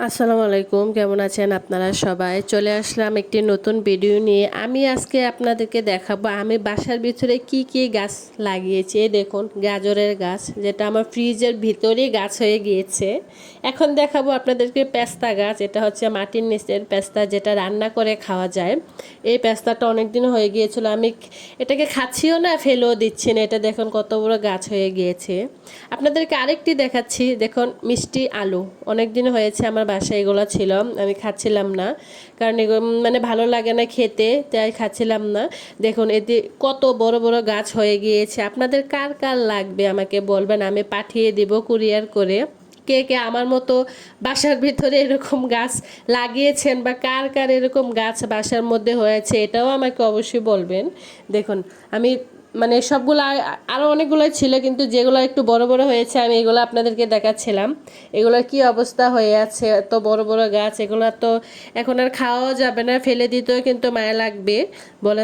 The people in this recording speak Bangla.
আসসালামু আলাইকুম, কেমন আছেন আপনারা সবাই? চলে আসলাম একটি নতুন ভিডিও নিয়ে। আমি আজকে আপনাদেরকে দেখাবো আমি বাসার ভিতরে কি কি গাছ লাগিয়েছি। এই দেখুন গাজরের গাছ, যেটা আমার ফ্রিজের ভিতরেই গাছ হয়ে গিয়েছে। এখন দেখাবো আপনাদেরকে পেস্তা গাছ, এটা হচ্ছে মাটির নিচের পেস্তা, যেটা রান্না করে খাওয়া যায়। এই পেস্তাটা অনেক দিন হয়ে গিয়েছিল, আমি এটাকে খাচ্ছিও না, ফেলেও দিচ্ছি না। এটা দেখুন কত বড় গাছ হয়ে গিয়েছে। আপনাদেরকে আরেকটি দেখাচ্ছি, দেখুন মিষ্টি আলু। অনেক দিন হয়েছে আমার বাসায় এগুলো ছিল, আমি খাচ্ছিলাম না, কারণ এগুলো মানে ভালো লাগে না খেতে, তাই খাচ্ছিলাম না। দেখুন এতে কত বড় বড় গাছ হয়ে গিয়েছে। আপনাদের কার কার লাগবে আমাকে বলবেন, আমি পাঠিয়ে দিব কুরিয়ার করে। কে কে আমার মতো বাসার ভিতরে এরকম গাছ লাগিয়েছেন, বা কার কার এরকম গাছ বাসার মধ্যে হয়েছে, এটাও আমাকে অবশ্যই বলবেন। দেখুন আমি মানে সবগুলো আরও অনেকগুলো ছিল, কিন্তু যেগুলো একটু বড় বড় হয়েছে আমি এগুলো আপনাদেরকে দেখাচ্ছিলাম। এগুলোর কি অবস্থা হয়ে আছে, এত বড় বড় গাছ, এগুলো তো এখন আর খাওয়াও যাবে না, ফেলে দিতেও কিন্তু মায়া লাগবে বলে।